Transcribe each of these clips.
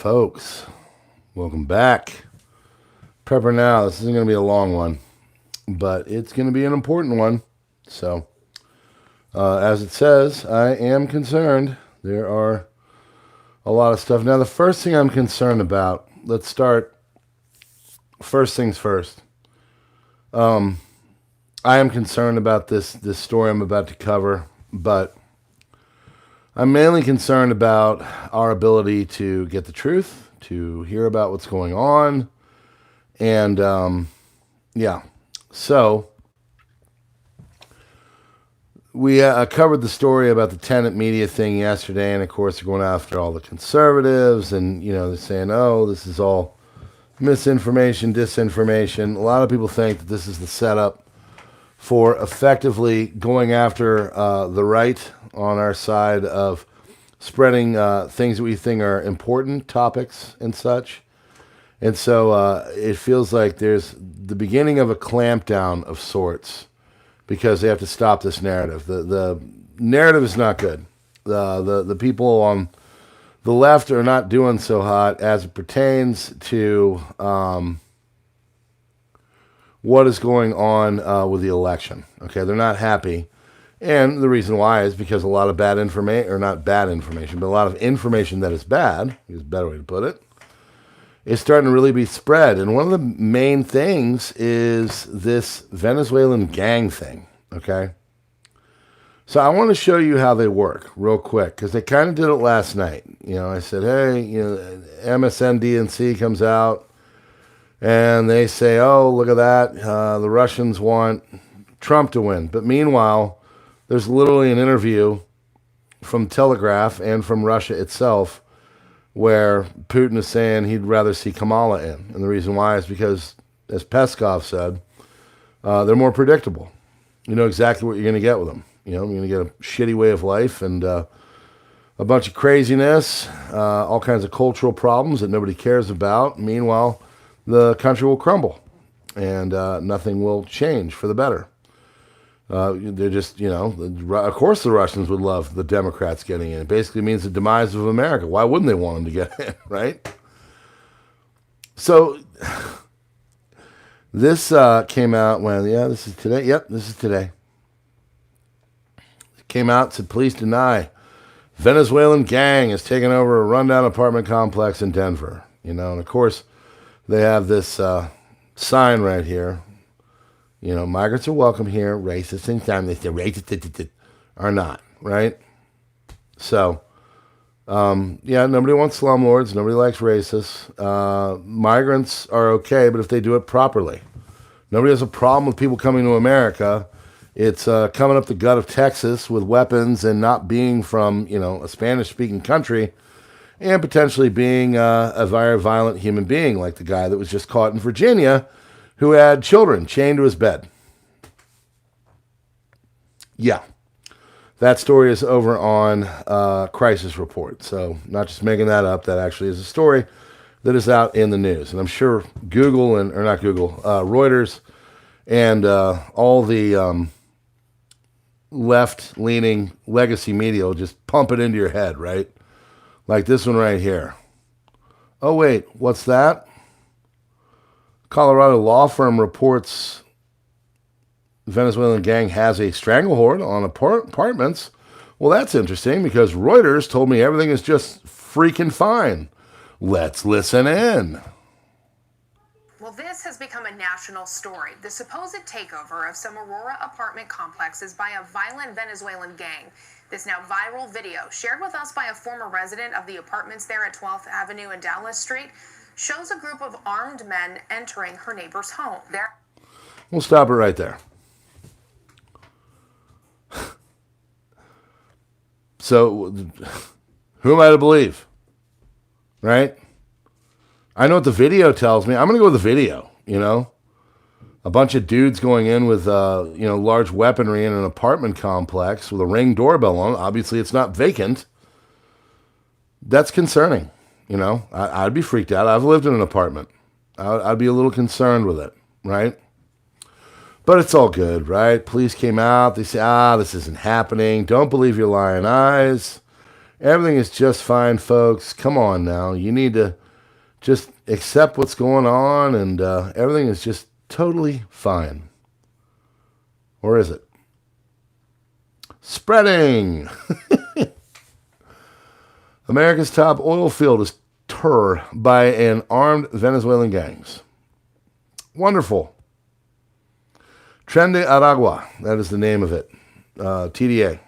Folks, welcome back. PrepperNow. This isn't going to be a long one, but it's going to be an important one. So, as it says, I am concerned. There are a lot of stuff. Now, the first thing I'm concerned about, let's start first things first. I am concerned about this story I'm about to cover, but I'm mainly concerned about our ability to get the truth, to hear about what's going on, and yeah. So we covered the story about the tenant media thing yesterday, and of course they're going after all the conservatives, and they're saying, "Oh, this is all misinformation, disinformation." A lot of people think that this is the setup for effectively going after the right on our side of spreading things that we think are important topics and such. And so it feels like there's the beginning of a clampdown of sorts because they have to stop this narrative. The narrative is not good. The people on the left are not doing so hot as it pertains to what is going on with the election. Okay, they're not happy. And the reason why is because a lot of bad information, or not bad information, but a lot of information that is bad, is a better way to put it, is starting to really be spread. And one of the main things is this Venezuelan gang thing, okay? So I want to show you how they work real quick, because they kind of did it last night. I said, hey, MSNBC comes out, and they say, oh, look at that, the Russians want Trump to win. But meanwhile, there's literally an interview from Telegraph and from Russia itself where Putin is saying he'd rather see Kamala in. And the reason why is because, as Peskov said, they're more predictable. You know exactly what you're going to get with them. You're going to get a shitty way of life and a bunch of craziness, all kinds of cultural problems that nobody cares about. Meanwhile, the country will crumble and nothing will change for the better. They're just, of course the Russians would love the Democrats getting in. It basically means the demise of America. Why wouldn't they want them to get in, right? So this came out when, this is today. Yep, this is today. It came out, said police deny Venezuelan gang has taken over a rundown apartment complex in Denver. And of course they have this sign right here. Migrants are welcome here. Racists and they say racist are not, right? So, nobody wants slumlords. Nobody likes racists. Migrants are okay, but if they do it properly. Nobody has a problem with people coming to America. It's coming up the gut of Texas with weapons and not being from, a Spanish-speaking country and potentially being a very violent human being like the guy that was just caught in Virginia who had children chained to his bed. Yeah. That story is over on Crisis Report. So not just making that up. That actually is a story that is out in the news. And I'm sure Reuters and all the left-leaning legacy media will just pump it into your head, right? Like this one right here. Oh, wait, what's that? Colorado law firm reports Venezuelan gang has a stranglehold on apartments. Well, that's interesting because Reuters told me everything is just freaking fine. Let's listen in. Well, this has become a national story. The supposed takeover of some Aurora apartment complexes by a violent Venezuelan gang. This now viral video, shared with us by a former resident of the apartments there at 12th Avenue and Dallas Street, shows a group of armed men entering her neighbor's home. We'll stop it right there. So, who am I to believe? Right? I know what the video tells me. I'm going to go with the video, A bunch of dudes going in with, large weaponry in an apartment complex with a Ring doorbell on it. Obviously, it's not vacant. That's concerning. I'd be freaked out. I've lived in an apartment. I'd be a little concerned with it, right? But it's all good, right? Police came out. They say, this isn't happening. Don't believe your lying eyes. Everything is just fine, folks. Come on now. You need to just accept what's going on, and everything is just totally fine. Or is it? Spreading. America's top oil field is torn by an armed Venezuelan gangs. Wonderful. Tren de Aragua, that is the name of it. TDA.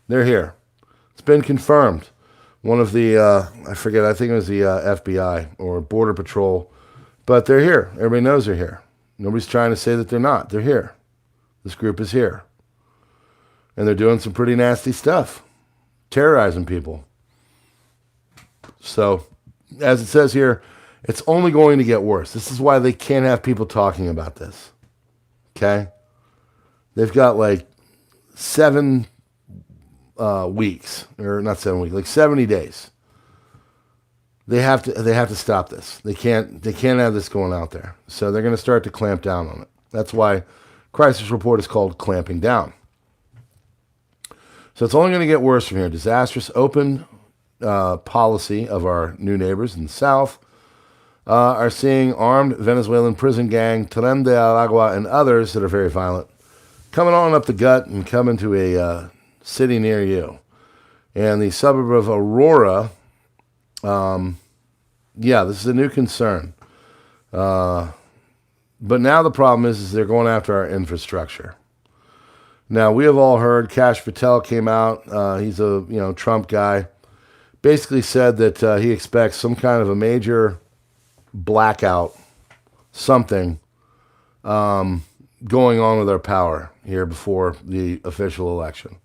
They're here. It's been confirmed. One of the, I forget, I think it was the FBI or Border Patrol. But they're here. Everybody knows they're here. Nobody's trying to say that they're not. They're here. This group is here. And they're doing some pretty nasty stuff. Terrorizing people. So, as it says here, it's only going to get worse. This is why they can't have people talking about this. Okay? They've got like 7 weeks, or not 7 weeks, like 70 days. They have to stop this. They can't have this going out there. So they're going to start to clamp down on it. That's why crisis report is called clamping down. So it's only going to get worse from here. Disastrous open policy of our new neighbors in the south are seeing armed Venezuelan prison gang, Tren de Aragua, and others that are very violent, coming on up the gut and coming to a city near you. And the suburb of Aurora, this is a new concern. But now the problem is they're going after our infrastructure. Now, we have all heard Kash Patel came out. He's a Trump guy. Basically said that he expects some kind of a major blackout, something going on with our power here before the official election.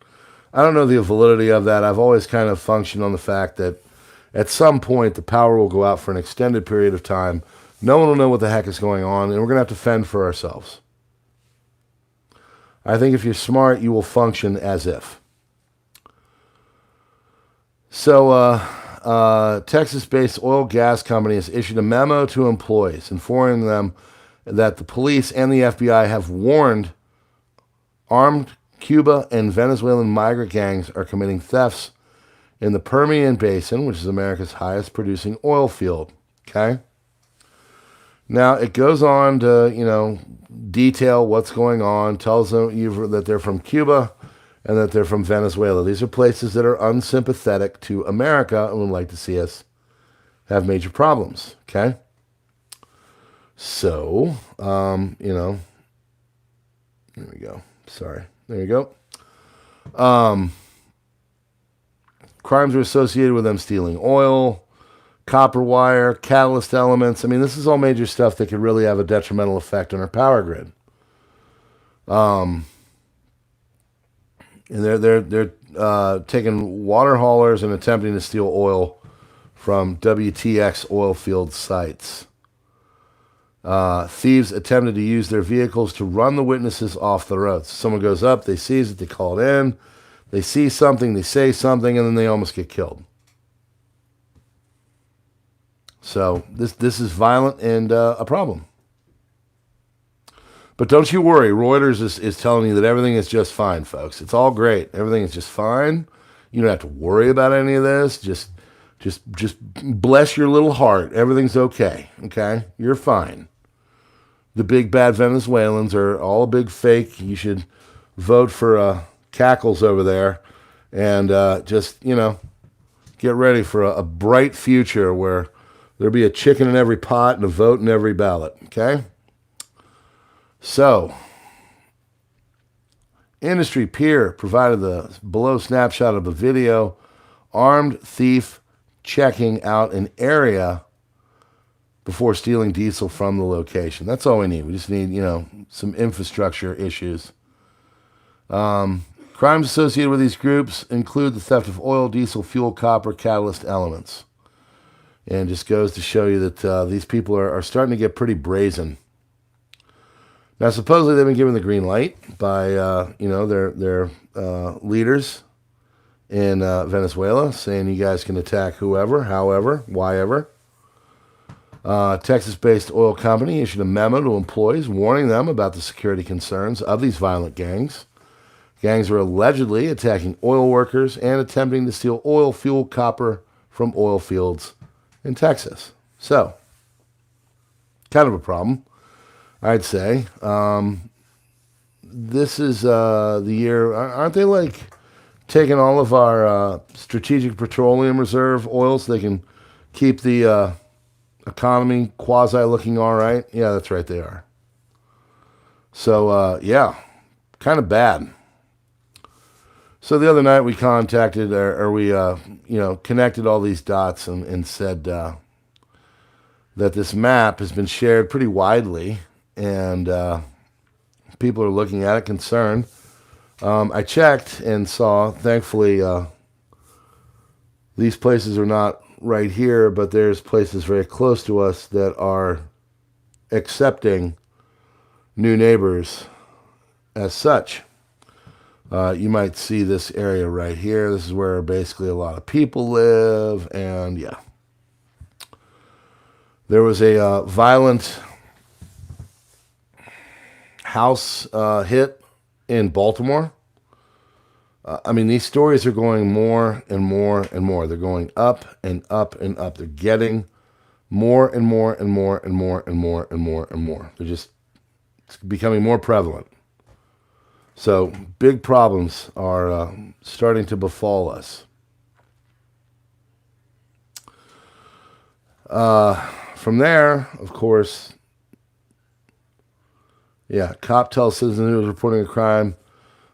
I don't know the validity of that. I've always kind of functioned on the fact that at some point the power will go out for an extended period of time. No one will know what the heck is going on, and we're going to have to fend for ourselves. I think if you're smart, you will function as if. So, Texas-based oil gas company has issued a memo to employees informing them that the police and the FBI have warned armed Cuba and Venezuelan migrant gangs are committing thefts in the Permian Basin, which is America's highest producing oil field. Okay? Now, it goes on to, detail what's going on, tells them that they're from Cuba and that they're from Venezuela. These are places that are unsympathetic to America and would like to see us have major problems, okay? So, there we go. Sorry. There you go. Crimes are associated with them stealing oil, copper wire, catalyst elements. I mean, this is all major stuff that could really have a detrimental effect on our power grid. And they're taking water haulers and attempting to steal oil from WTX oil field sites. Thieves attempted to use their vehicles to run the witnesses off the road. So someone goes up, they seize it, they call it in, they see something, they say something, and then they almost get killed. So this is violent and a problem. But don't you worry, Reuters is telling you that everything is just fine, folks. It's all great. Everything is just fine. You don't have to worry about any of this. Just bless your little heart. Everything's okay. Okay? You're fine. The big bad Venezuelans are all a big fake. You should vote for Cackles over there and get ready for a bright future where there'll be a chicken in every pot and a vote in every ballot. Okay? So, industry peer provided the below snapshot of a video. Armed thief checking out an area before stealing diesel from the location. That's all we need. We just need, some infrastructure issues. Crimes associated with these groups include the theft of oil, diesel, fuel, copper, catalyst elements. And just goes to show you that these people are starting to get pretty brazen. Now, supposedly they've been given the green light by, their leaders in Venezuela, saying you guys can attack whoever, however, whyever. Texas-based oil company issued a memo to employees warning them about the security concerns of these violent gangs Gangs are allegedly attacking oil workers and attempting to steal oil, fuel, copper from oil fields in Texas. So, kind of a problem, I'd say. This is the year, aren't they like taking all of our strategic petroleum reserve oil so they can keep the economy quasi looking all right? Yeah, that's right, they are. So, yeah, kind of bad. So the other night we contacted, or we, connected all these dots and said that this map has been shared pretty widely, and people are looking at it concerned. I checked and saw, thankfully, these places are not right here, but there's places very close to us that are accepting new neighbors as such. You might see this area right here. This is where basically a lot of people live, and yeah. There was a violent house hit in Baltimore. These stories are going more and more and more. They're going up and up and up. They're getting more and more and more and more and more and more and more. They're just becoming more prevalent. So big problems are starting to befall us. From there, of course, cop tells citizen who was reporting a crime,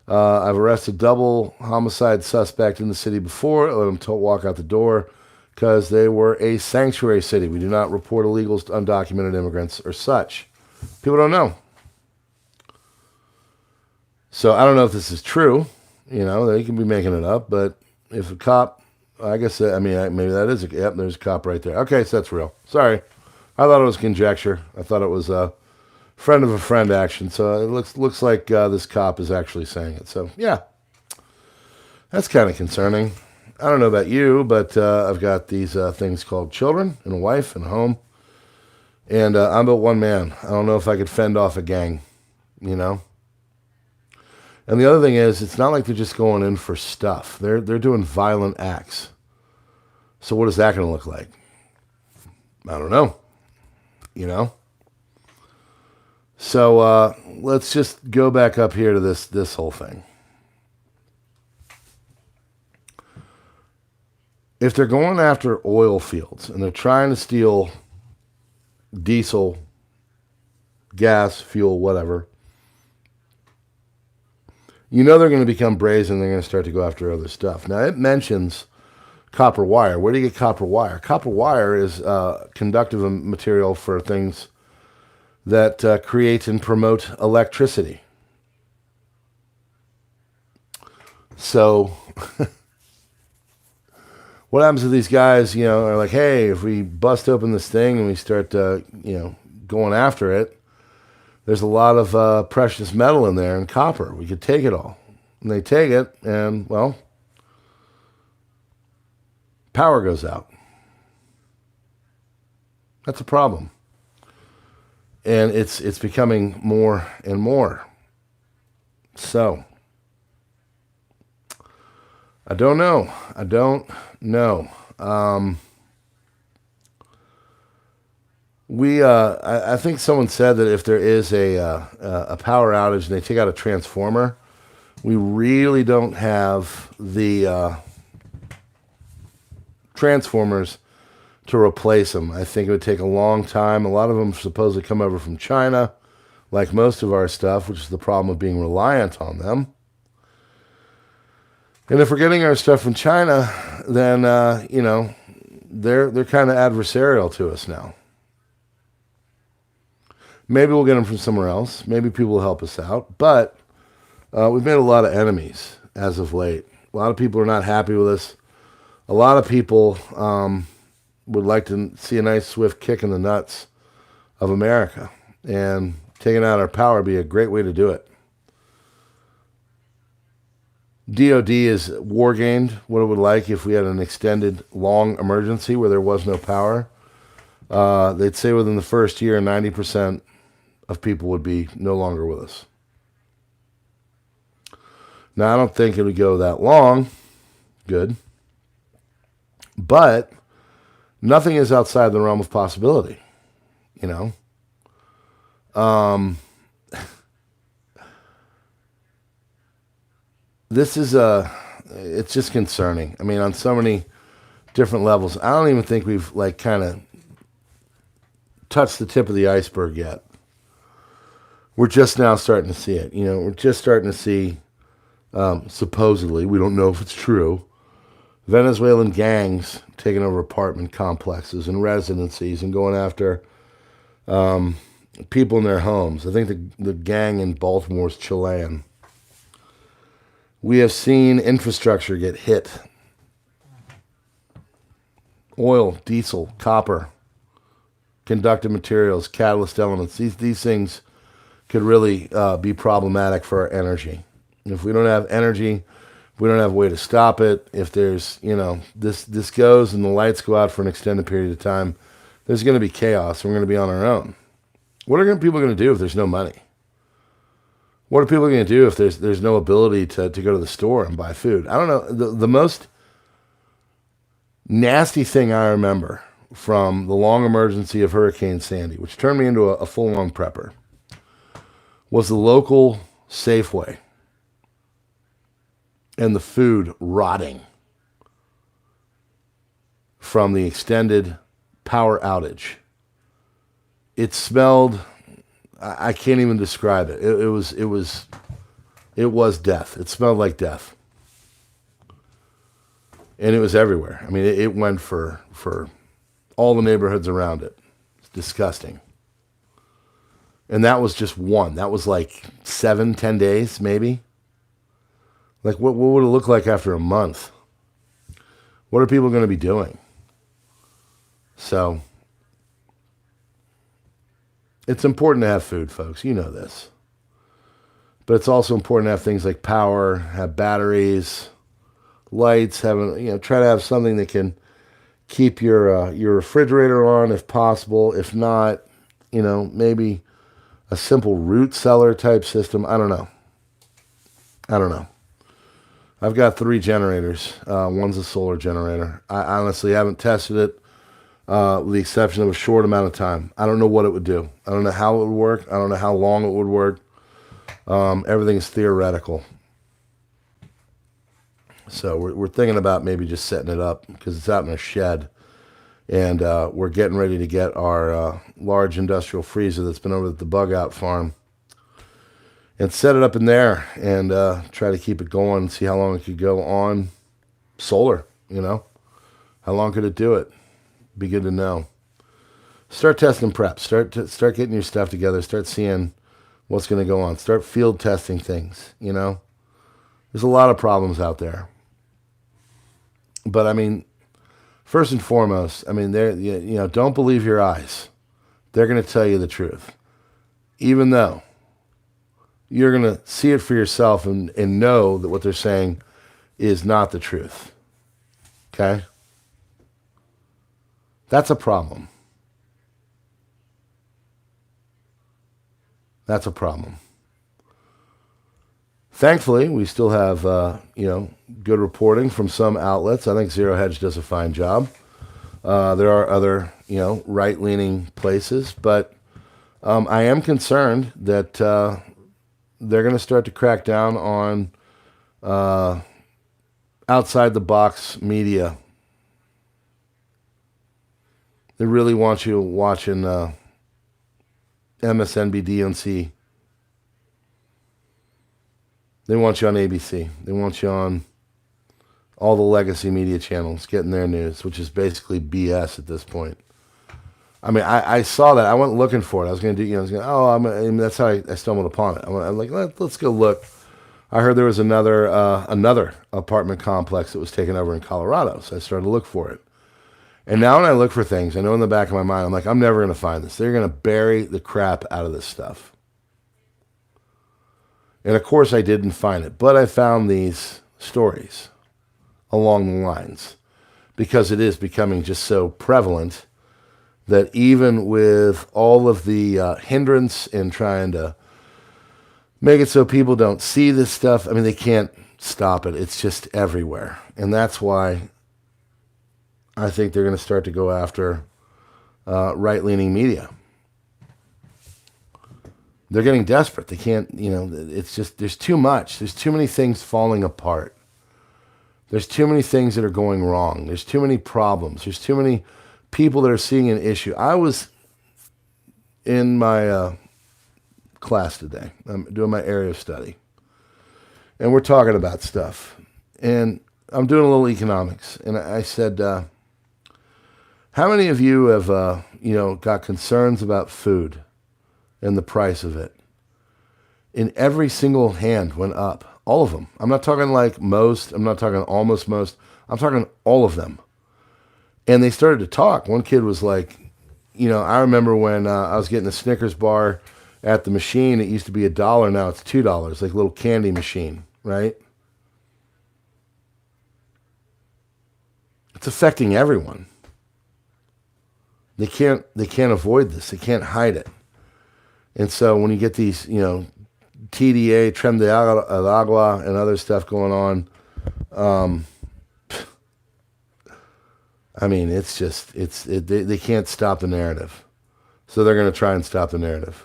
I've arrested double homicide suspect in the city before. I let them walk out the door because they were a sanctuary city. We do not report illegals to undocumented immigrants or such. People don't know. So I don't know if this is true. They can be making it up, but if a cop, maybe that is yep, there's a cop right there. Okay, so that's real. Sorry. I thought it was conjecture. I thought it was a friend of a friend action. So it looks like this cop is actually saying it. So, yeah, that's kind of concerning. I don't know about you, but I've got these things called children and a wife and a home. And I'm but one man. I don't know if I could fend off a gang, And the other thing is, it's not like they're just going in for stuff. They're doing violent acts. So what is that going to look like? I don't know. So let's just go back up here to this whole thing. If they're going after oil fields and they're trying to steal diesel, gas, fuel, whatever, they're going to become brazen. They're going to start to go after other stuff. Now, it mentions copper wire. Where do you get copper wire? Copper wire is conductive material for things that create and promote electricity. So, what happens to these guys, are like, hey, if we bust open this thing and we start, going after it, there's a lot of precious metal in there and copper. We could take it all. And they take it, and, well, power goes out. That's a problem. And it's becoming more and more. So, I don't know. I think someone said that if there is a power outage and they take out a transformer, we really don't have the transformers to replace them. I think it would take a long time. A lot of them supposedly come over from China, like most of our stuff, which is the problem of being reliant on them. And if we're getting our stuff from China, then they're kind of adversarial to us now. Maybe we'll get them from somewhere else. Maybe people will help us out. But we've made a lot of enemies as of late. A lot of people are not happy with us. A lot of people would like to see a nice swift kick in the nuts of America. And taking out our power would be a great way to do it. DOD is war gained what it would like if we had an extended, long emergency where there was no power. They'd say within the first year, 90% of people would be no longer with us. Now, I don't think it would go that long. Good. But nothing is outside the realm of possibility, you know. It's just concerning. I mean, on so many different levels. I don't even think we've like kind of touched the tip of the iceberg yet. We're just now starting to see it. You know, we're just starting to see, supposedly, we don't know if it's true, Venezuelan gangs taking over apartment complexes and residencies and going after people in their homes. I think the gang in Baltimore is Chilean. We have seen infrastructure get hit. Oil, diesel, copper, conductive materials, catalyst elements. These things could really be problematic for our energy. If we don't have energy, we don't have a way to stop it. If there's, you know, this goes and the lights go out for an extended period of time, there's going to be chaos. We're going to be on our own. What are people going to do if there's no money? What are people going to do if there's no ability to go to the store and buy food? I don't know. The most nasty thing I remember from the long emergency of Hurricane Sandy, which turned me into a full-on prepper, was the local Safeway and the food rotting from the extended power outage. It smelled, I can't even describe it. It was death. It smelled like death. And it was everywhere. I mean, it went for all the neighborhoods around it. It's disgusting. And that was just one. That was like 7-10 days, maybe. Like, what would it look like after a month? What are people going to be doing? So, it's important to have food, folks. You know this. But it's also important to have things like power, have batteries, lights, try to have something that can keep your refrigerator on if possible. If not, maybe a simple root cellar type system. I don't know. I've got 3 generators. One's a solar generator. I honestly haven't tested it with the exception of a short amount of time. I don't know what it would do. I don't know how it would work. I don't know how long it would work. Everything is theoretical. So we're thinking about maybe just setting it up because it's out in a shed. And we're getting ready to get our large industrial freezer that's been over at the bug out farm and set it up in there and try to keep it going and see how long it could go on solar, How long could it do it? Be good to know. Start testing prep. Start getting your stuff together. Start seeing what's going to go on. Start field testing things, There's a lot of problems out there. But, first and foremost, don't believe your eyes. They're going to tell you the truth. Even though you're going to see it for yourself and know that what they're saying is not the truth. Okay? That's a problem. That's a problem. Thankfully, we still have, good reporting from some outlets. I think Zero Hedge does a fine job. There are other, right-leaning places, but I am concerned that they're going to start to crack down on outside-the-box media. They really want you watching MSNBC, DNC. They want you on ABC. They want you on all the legacy media channels getting their news, which is basically BS at this point. I saw that. I went looking for it. I was going to do, that's how I stumbled upon it. I'm like, let's go look. I heard there was another apartment complex that was taken over in Colorado, so I started to look for it. And now when I look for things, I know in the back of my mind, I'm like, I'm never going to find this. They're going to bury the crap out of this stuff. And of course I didn't find it, but I found these stories along the lines because it is becoming just so prevalent that even with all of the hindrance in trying to make it so people don't see this stuff, they can't stop it. It's just everywhere. And that's why I think they're going to start to go after right-leaning media. They're getting desperate. They can't, it's just, there's too much. There's too many things falling apart. There's too many things that are going wrong. There's too many problems. There's too many people that are seeing an issue. I was in my class today. I'm doing my area of study. And we're talking about stuff. And I'm doing a little economics. And I said, how many of you have, got concerns about food and the price of it? And every single hand went up. All of them. I'm not talking like most. I'm not talking almost most. I'm talking all of them. And they started to talk. One kid was like, I remember when I was getting a Snickers bar at the machine. It used to be $1. Now it's $2, like a little candy machine, right? It's affecting everyone. They can't avoid this. They can't hide it. And so when you get these, TDA, Tren de Agua, and other stuff going on, it's just, they can't stop the narrative. So they're going to try and stop the narrative.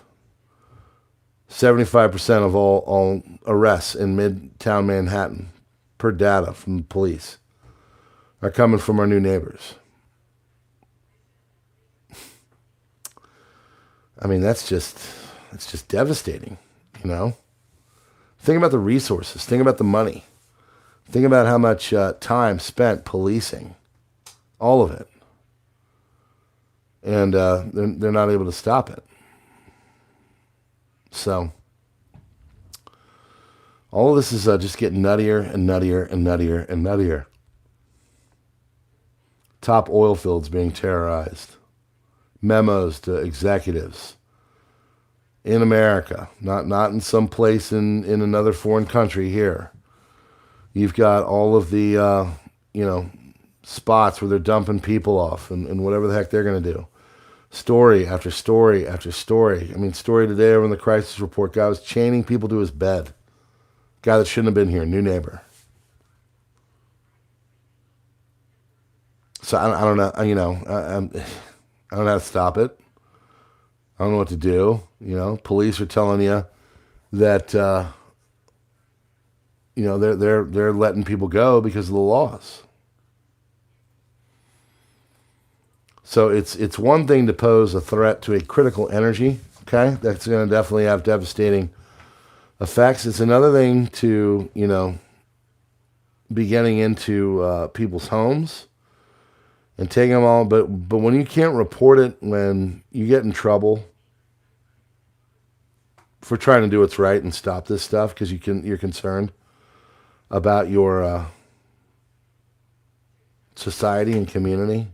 75% of all arrests in Midtown Manhattan, per data from the police, are coming from our new neighbors. That's just devastating, Think about the resources. Think about the money. Think about how much time spent policing. All of it. And they're not able to stop it. So, all of this is just getting nuttier and nuttier and nuttier and nuttier. Top oil fields being terrorized. Memos to executives in America, not in some place in another foreign country here. You've got all of the, spots where they're dumping people off and whatever the heck they're going to do. Story after story after story. Story today over in the crisis report, guy was chaining people to his bed. Guy that shouldn't have been here, new neighbor. So I don't know, I don't know how to stop it. I don't know what to do. Police are telling you that, they're letting people go because of the laws. So it's one thing to pose a threat to a critical energy, okay? That's going to definitely have devastating effects. It's another thing to, be getting into people's homes and taking them all. But when you can't report it, when you get in trouble for trying to do what's right and stop this stuff because you're concerned about your society and community,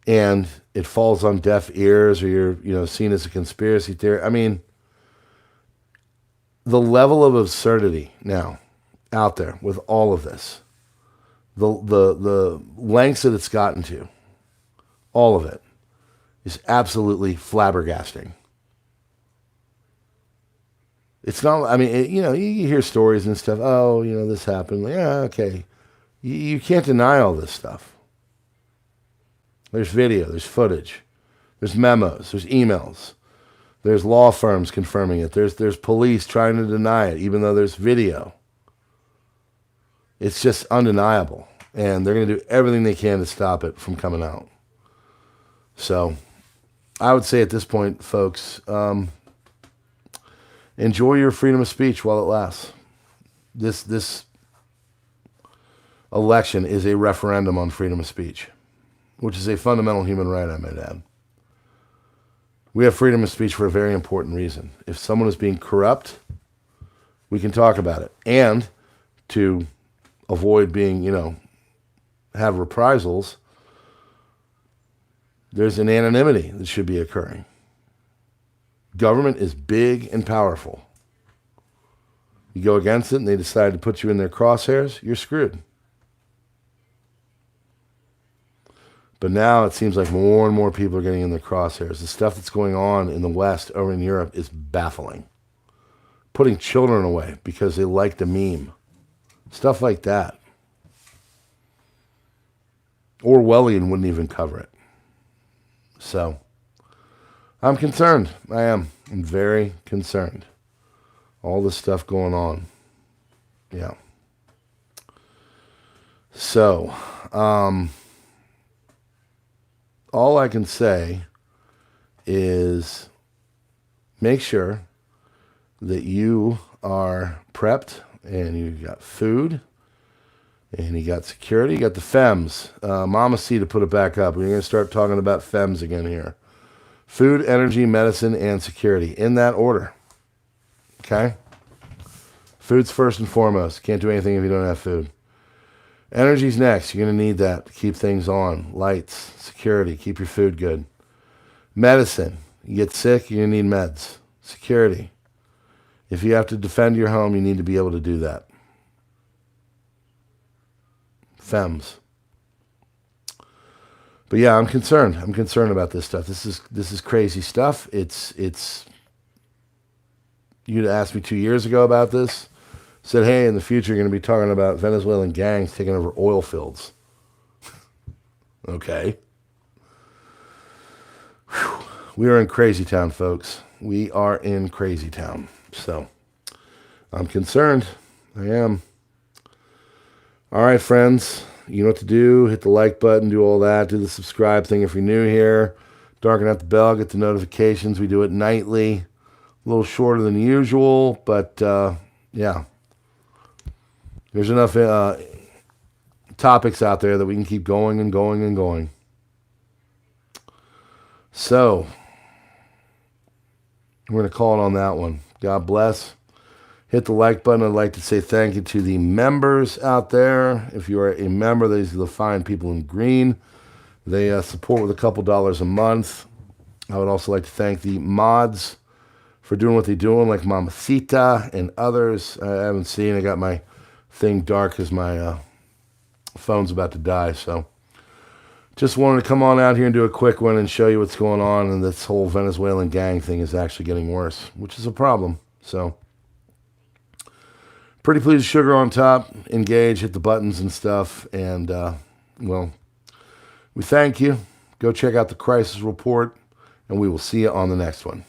and it falls on deaf ears, or you're seen as a conspiracy theory. The level of absurdity now out there with all of this, the lengths that it's gotten to, all of it is absolutely flabbergasting. It's not, you hear stories and stuff. Oh, this happened. Yeah, okay. You can't deny all this stuff. There's video, there's footage, there's memos, there's emails, there's law firms confirming it, there's police trying to deny it, even though there's video. It's just undeniable, and they're going to do everything they can to stop it from coming out. So, I would say at this point, folks, enjoy your freedom of speech while it lasts. This election is a referendum on freedom of speech, which is a fundamental human right, I might add. We have freedom of speech for a very important reason. If someone is being corrupt, we can talk about it. And to avoid being, have reprisals, there's an anonymity that should be occurring. Government is big and powerful. You go against it and they decide to put you in their crosshairs, you're screwed. But now it seems like more and more people are getting in the crosshairs. The stuff that's going on in the West over in Europe is baffling. Putting children away because they liked a meme. Stuff like that. Orwellian wouldn't even cover it. So, I'm concerned. I am. I'm very concerned. All this stuff going on. Yeah. So, all I can say is make sure that you are prepped and you got food and you got security. You got the FEMS. Mama C to put it back up. We're going to start talking about FEMS again here. Food, energy, medicine, and security. In that order. Okay? Food's first and foremost. Can't do anything if you don't have food. Energy's next. You're going to need that to keep things on. Lights, security, keep your food good. Medicine. You get sick, you're going to need meds. Security. If you have to defend your home, you need to be able to do that. FEMS. But yeah, I'm concerned. I'm concerned about this stuff. This is crazy stuff. It's you'd asked me 2 years ago about this. Said, hey, in the future, you're going to be talking about Venezuelan gangs taking over oil fields. Okay. Whew. We are in crazy town, folks. We are in crazy town. So, I'm concerned. I am. All right, friends. You know what to do. Hit the like button. Do all that. Do the subscribe thing if you're new here. Darken out the bell. Get the notifications. We do it nightly. A little shorter than usual, but yeah. There's enough topics out there that we can keep going and going and going. So, we're going to call it on that one. God bless. Hit the like button. I'd like to say thank you to the members out there. If you are a member, these are the fine people in green. They support with a couple dollars a month. I would also like to thank the mods for doing what they're doing, like Mamacita and others. I haven't seen. I got my thing dark because my phone's about to die. So just wanted to come on out here and do a quick one and show you what's going on. And this whole Venezuelan gang thing is actually getting worse, which is a problem. So pretty please sugar on top. Engage, hit the buttons and stuff. And, well, we thank you. Go check out the crisis report. And we will see you on the next one.